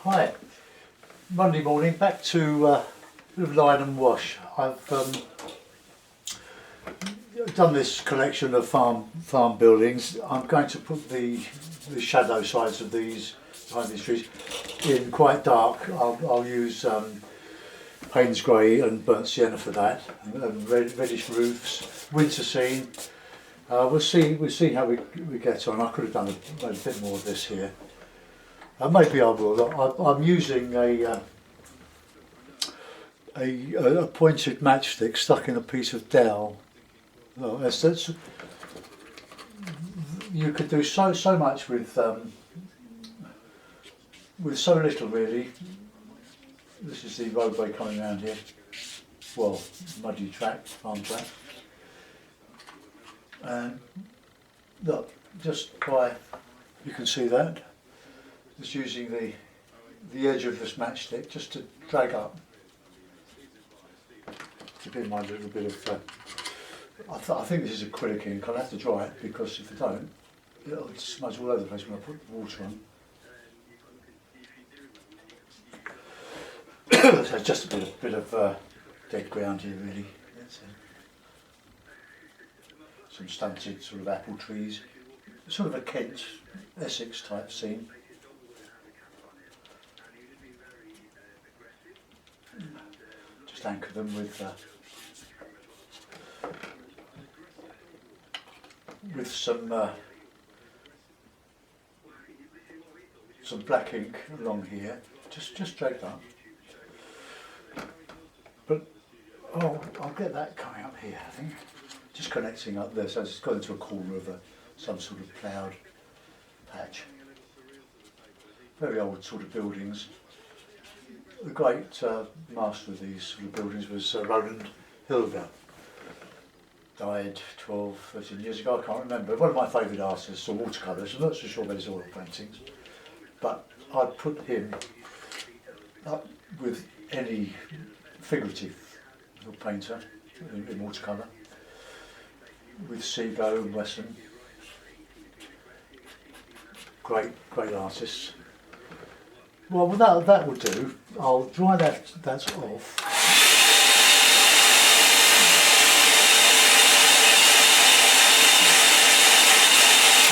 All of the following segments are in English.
Hi, Monday morning, back to line and wash. I've done this collection of farm buildings. I'm going to put the shadow sides of these behind these trees in quite dark. I'll use Payne's grey and burnt sienna for that, and reddish roofs, winter scene. We'll see how we get on. I could have done a bit more of this here. Maybe I will. I'm using a pointed matchstick stuck in a piece of dowel. Well, that's, you could do so much with so little, really. This is the roadway coming around here. Well, muddy track, farm track. And look, just by, you can see that. Just using the edge of this matchstick just to drag up. To give my little bit of. I think this is acrylic ink. I'll have to dry it because if I don't, it'll smudge all over the place when I put water on. So just a bit of dead ground here, really. Some stunted sort of apple trees. Sort of a Kent, Essex type scene. Just anchor them with some black ink along here. Just drag that. But I'll get that coming up here, I think. Just connecting up there, so it's got into a corner of some sort of cloud patch. Very old sort of buildings. The great master of these sort of buildings was Roland Hilger. Died 12, 13 years ago, I can't remember. One of my favourite artists are watercolours. I'm not so sure about his oil paintings, but I'd put him up with any figurative painter in watercolour, with Seago and Wesson. Great artists. Well, that will do. I'll dry that off.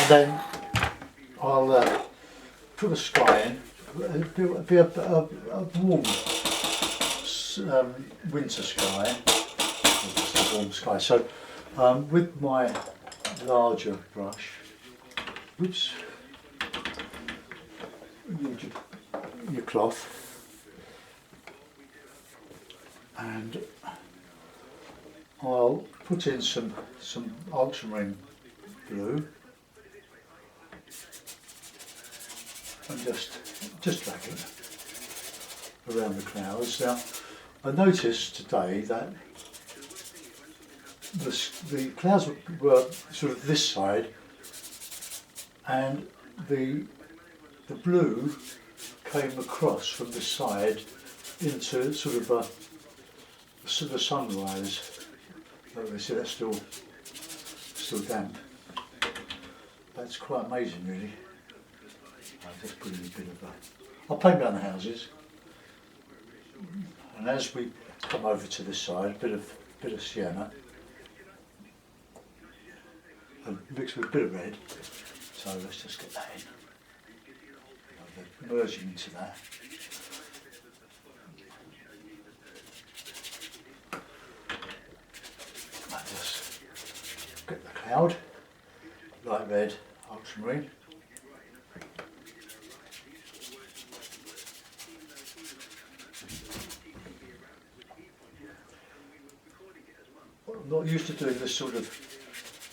And then I'll put the sky in. It'll be a warm winter sky. Just a warm sky. So with my larger brush, which your cloth, and I'll put in some ultramarine blue and just drag it around the clouds. Now, I noticed today that the clouds were sort of this side, and the blue came across from the side into sort of the sunrise. Oh, you see that's still damp. That's quite amazing, really. I'll just put in a bit of I'll paint around the houses, and as we come over to this side, a bit of sienna, and mixed with a bit of red. So let's just get that in. Merging into that. I just get the cloud, light red, ultramarine. I'm not used to doing this sort of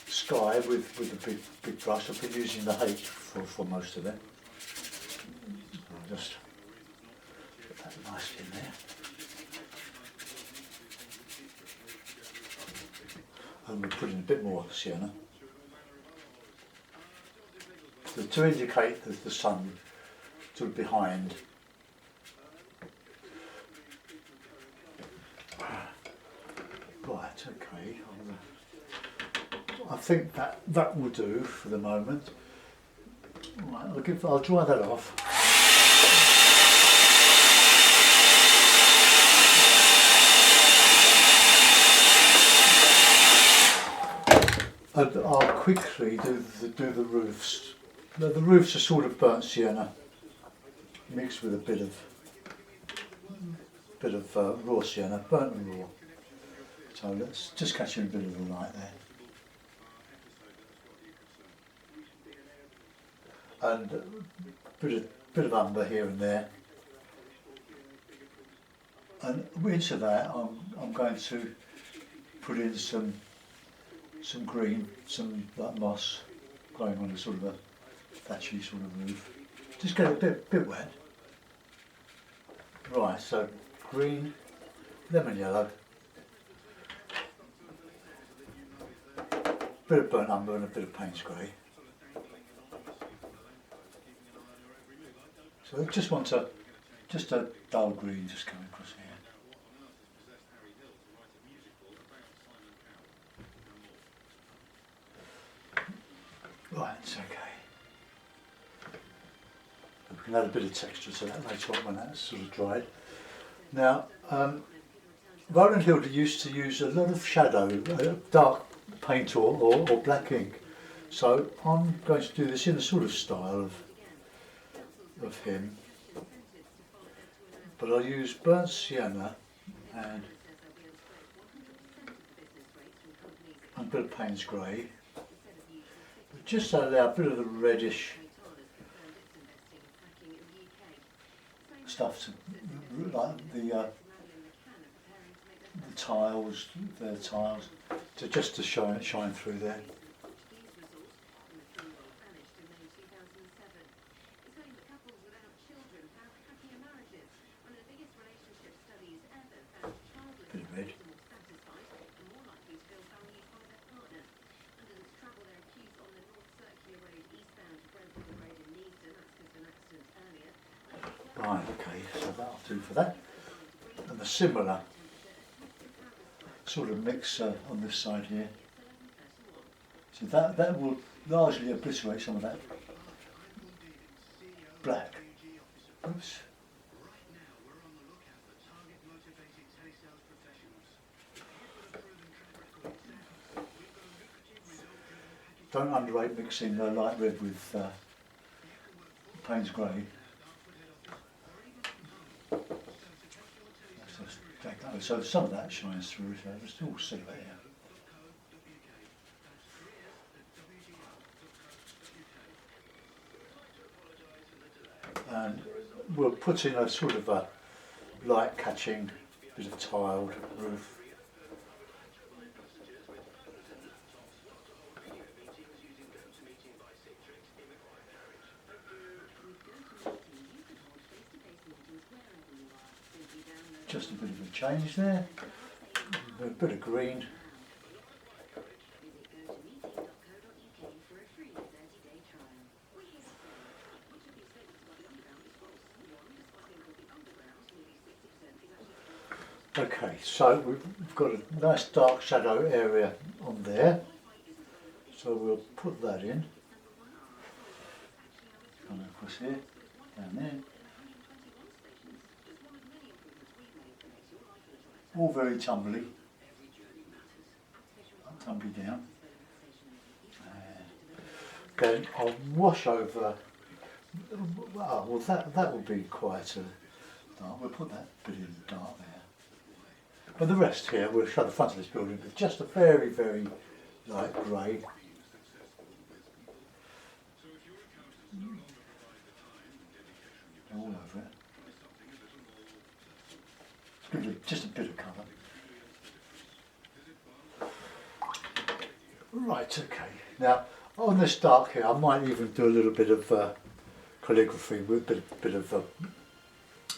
sky with a big brush. I've been using the H for most of it. Just put that nicely in there. And we'll put in a bit more sienna to indicate the sun sort of behind. Right, okay. I think that will do for the moment. Right, I'll dry that off. And I'll quickly do the roofs. The roofs are sort of burnt sienna mixed with a bit of raw sienna, burnt and raw. So let's just catch in a bit of the light there. And a bit of umber here and there. And into that I'm going to put in some green, some like moss growing on a sort of a thatchy sort of roof. Just get a bit wet. Right, so green, lemon yellow, bit of burnt umber and a bit of Payne's grey. So I just want just a dull green just coming across here. Right, it's okay. We can add a bit of texture to that later on when that's sort of dried. Now, Roland Hilda used to use a lot of shadow, dark paint or black ink. So I'm going to do this in a sort of style of him. But I'll use burnt sienna and a bit of Payne's grey. Just to allow a bit of the reddish stuff to, like the tiles, their tiles, to shine through there. Bit of red. Right, okay, so that'll do for that. And a similar sort of mix on this side here. So that will largely obliterate some of that black. Oops. Don't underrate mixing light red with Payne's grey. So some of that shines through, so we'll still see that here. And we'll put in a sort of a light catching bit of tiled roof. Just a bit of a change there, a bit of green. Okay, so we've got a nice dark shadow area on there, so we'll put that in. And across here, down there. All very tumbly down. Then I'll wash over. Well, that will be quite dark. We'll put that bit in dark there. But the rest here, we'll show the front of this building with just a very, very light grey. All over it. Give it just a bit of colour. Right, okay. Now, on this dark here, I might even do a little bit of calligraphy with a bit of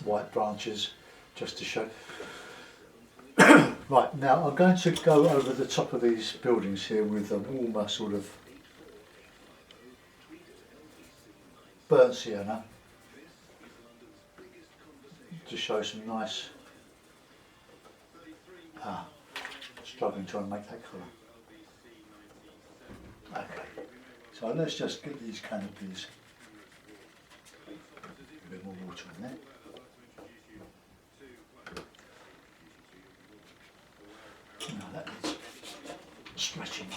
white branches, just to show. Right, now I'm going to go over the top of these buildings here with a warmer sort of burnt sienna to show some nice, struggling trying to make that colour. Okay, so let's just get these canopies, a bit more water in there. Now that needs stretching.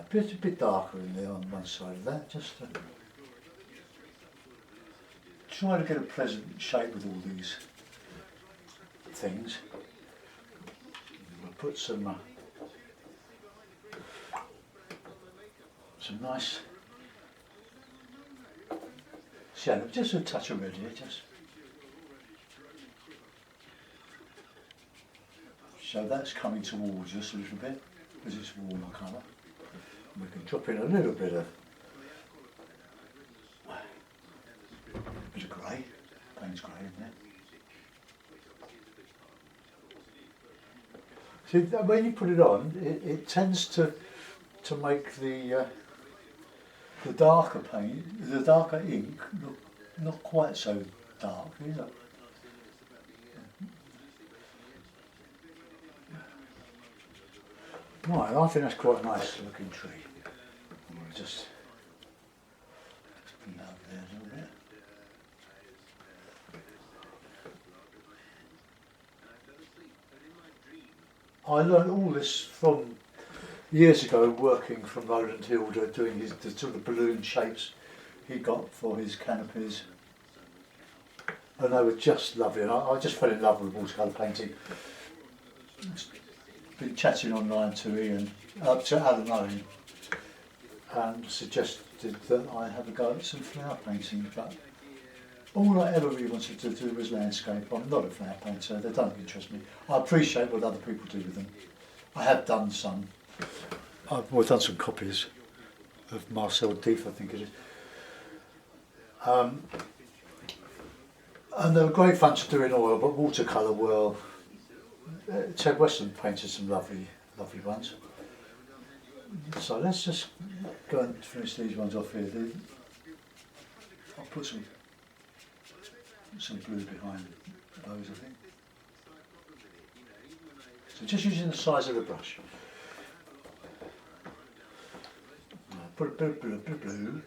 bit darker in there on one side of that, just to try to get a pleasant shape with all these things. We'll put some nice shadow, just a touch of red here, just so that's coming towards us a little bit because it's warmer colour. We can drop in a little bit of grey, Payne's grey in there. See, when you put it on, it tends to make the darker paint, the darker ink, look not quite so dark, is it? Right, I think that's quite a nice looking tree. Just put it up there a little bit. I learned all this from years ago working from Roland Hilder, doing the sort of balloon shapes he got for his canopies, and they were just lovely. And I just fell in love with watercolour painting. Been chatting online to Ian, to Alan Owen, and suggested that I have a go at some flower painting, but all I ever really wanted to do was landscape. I'm not a flower painter, they don't interest me. I appreciate what other people do with them. I have done some. I've done some copies of Marcel Deef, I think it is. And they were great fun to do in oil, but watercolour, well, Ted Weston painted some lovely ones. So let's just go and finish these ones off here. I'll put some blue behind those, I think. So just using the size of the brush. Put a bit of blue.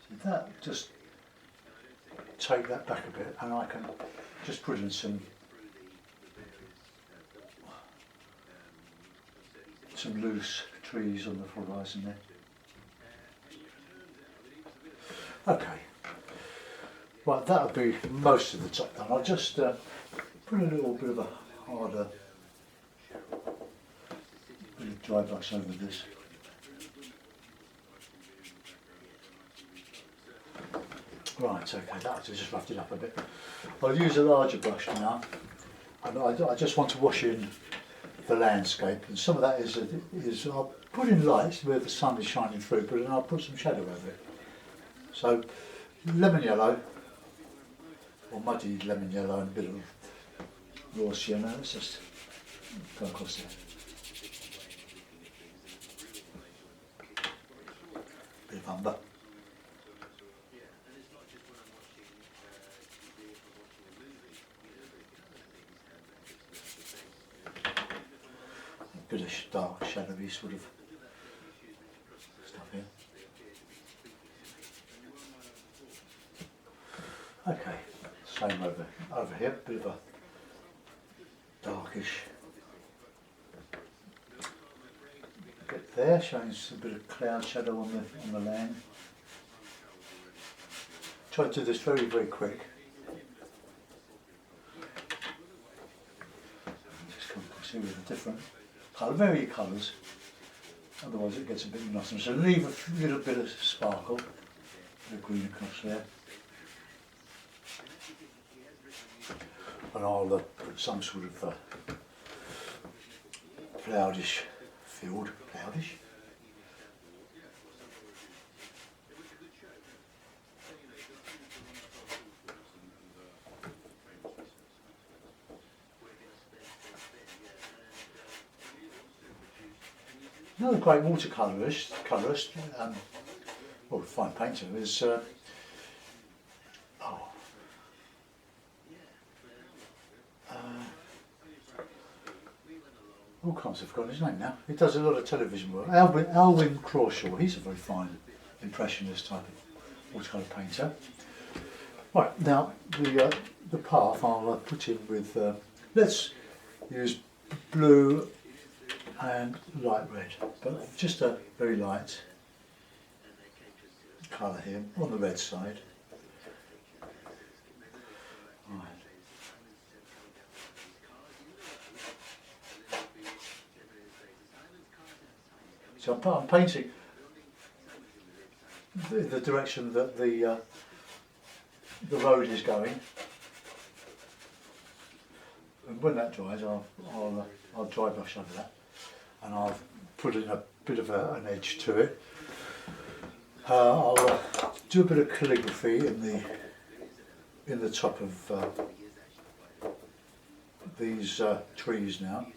So that, just take that back a bit, and I can just put in some loose trees on the horizon there. Okay, right, that'll be most of the top done. I'll just put a little bit of a harder bit of dry brush over this. Right, okay, that's just roughed it up a bit. I'll use a larger brush now, and I just want to wash in the landscape, and some of that is I'll put in lights where the sun is shining through, but then I'll put some shadow over it. So lemon yellow, or muddy lemon yellow, and a bit of raw sienna. Let's just go across there. Bit of umber. Bit of dark, shadowy sort of stuff here. Okay, same over here, bit of a darkish bit there, showing a bit of cloud shadow on the land. Try to do this very, very quick. Just come see with a different colour, vary your colours, otherwise it gets a bit monotonous. So leave a little bit of sparkle, a bit of green across there. And I'll put some sort of cloudish field, cloudish. Another great watercolourist, well, fine painter, is all kinds of forgotten his name now. He does a lot of television work. Alwyn Crawshaw. He's a very fine impressionist type of watercolour painter. Right, now the path I'll put in with, let's use blue and light red, but just a very light colour here on the red side. Right. So I'm painting the direction that the road is going, and when that dries, I'll dry brush over that, and I'll put in a bit of an edge to it. I'll do a bit of calligraphy in the top of these trees now.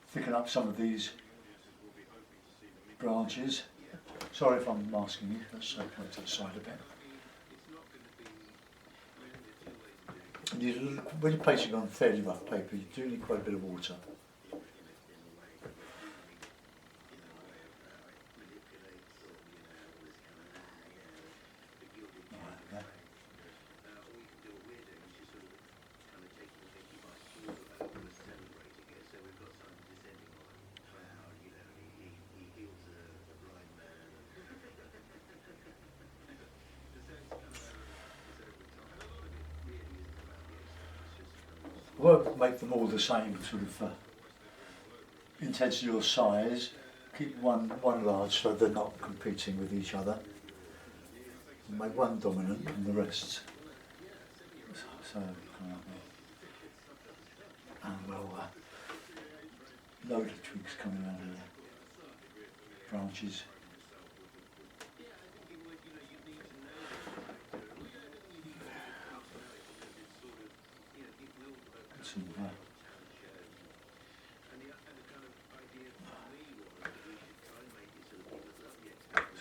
Thicken up some of these branches. Sorry if I'm masking you, let's come to the side a bit. And when you're painting on fairly rough paper, you do need quite a bit of water. I won't make them all the same sort of intensity or size. Keep one large so they're not competing with each other. Make one dominant and the rest. So come out there. And we'll load of twigs coming out of the branches.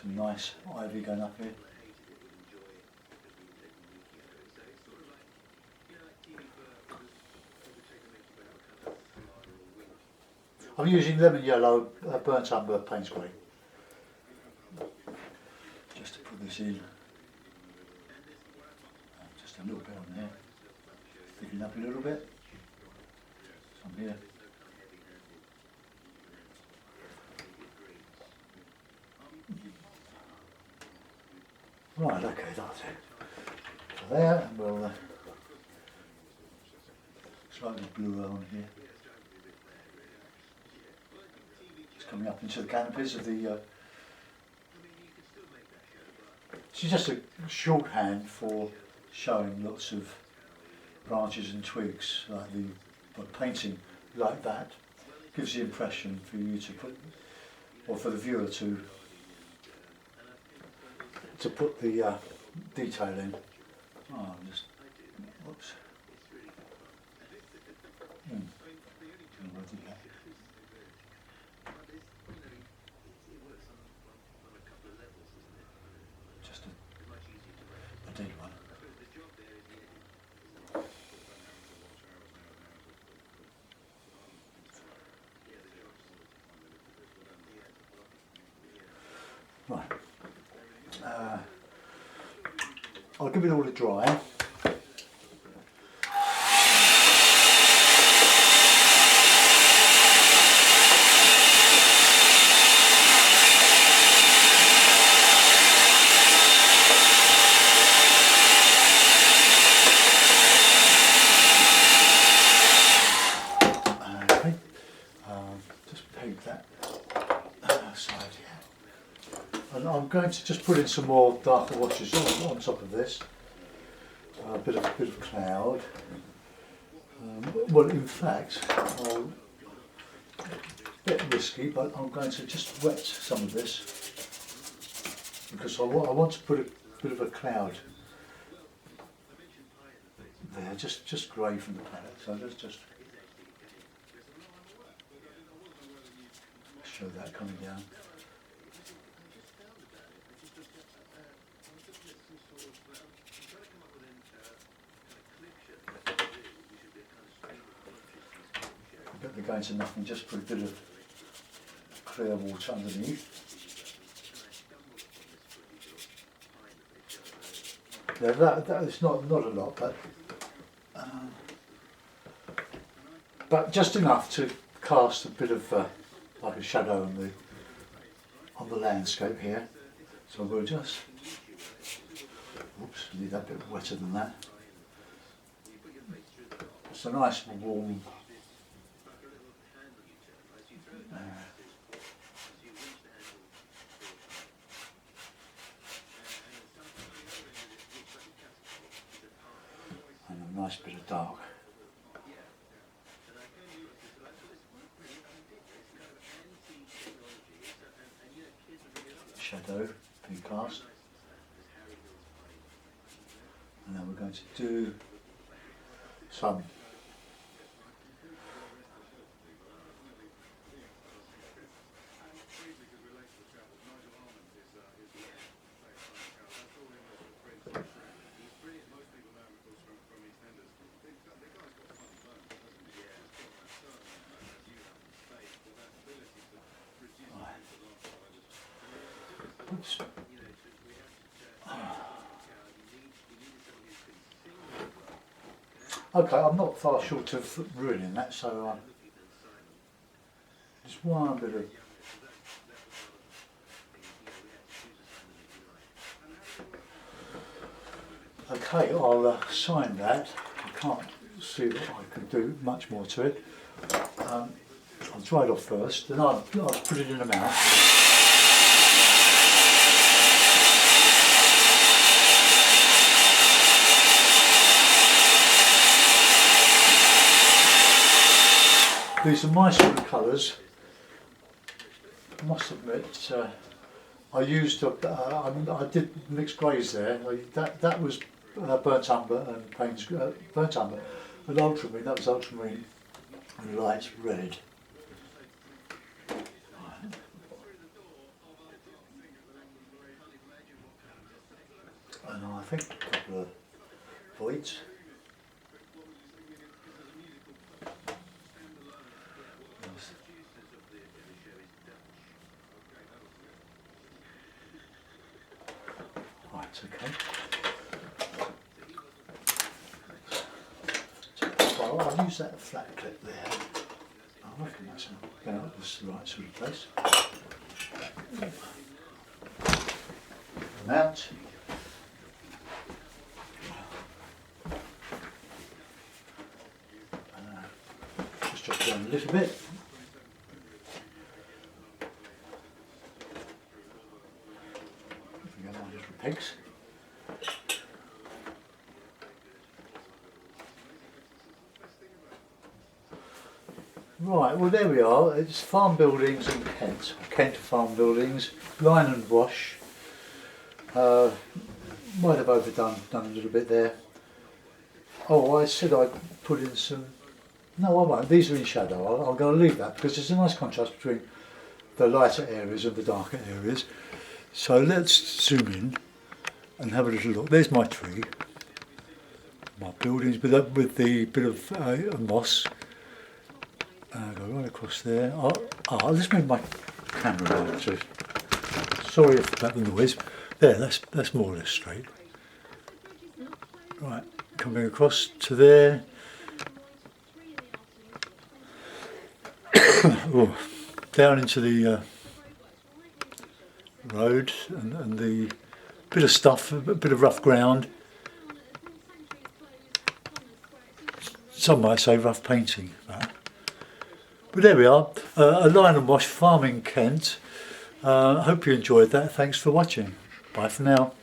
Some nice ivy going up here. I'm using lemon yellow burnt umber paint spray just to put this in. Just a little bit on there, thicken up a little bit. Some here. Right, okay, that's it. So there, and we'll slightly bluer on here. Just coming up into the canopies of the. It's just a shorthand for showing lots of branches and twigs, like by painting like that gives the impression for you to put, or for the viewer to put the detail in. Oh, just, whoops. Just a deep one. Right. I'll give it all a dry. Okay, just paint that side here. And I'm going to just put in some more darker washes on top of this. A bit of cloud. Well, in fact, a bit risky, but I'm going to just wet some of this because I want to put a bit of a cloud there, just grey from the palette. So let's just show that coming down. They're going to nothing, just put a bit of clear water underneath. Yeah, that is not a lot, but just enough to cast a bit of like a shadow on the landscape here. So we'll just, oops, need that bit wetter than that. It's a nice warm. And a nice bit of dark. Shadow being cast. And then we're going to do some oops. Okay, I'm not far short of ruining that, so just one bit of. Okay, I'll sign that. I can't see that I can do much more to it. I'll dry it off first, then I'll put it in the mouth. These are my sort of colours. I must admit, I used I did mixed greys there. That was burnt umber and Payne's burnt umber, and ultramarine. That was ultramarine and light red. And I think a couple of voids. Okay. So I'll use that flat clip there. I reckon that's about the right sort of place. Mount. Just drop it down a little bit. Get my little pegs. Right, well there we are. It's Farm Buildings in Kent. Kent Farm Buildings, line and wash. Might have done a little bit there. Oh, I said I'd put in some. No, I won't. These are in shadow. I'm going to leave that because there's a nice contrast between the lighter areas and the darker areas. So let's zoom in and have a little look. There's my tree, my buildings with the bit of moss. Go right across there. I'll just move my camera around. So sorry about the noise. There, that's more or less straight. Right, coming across to there. Oh, down into the road and the bit of stuff, a bit of rough ground. Some might say rough painting. But there we are, a line and wash farm in Kent. Hope you enjoyed that. Thanks for watching. Bye for now.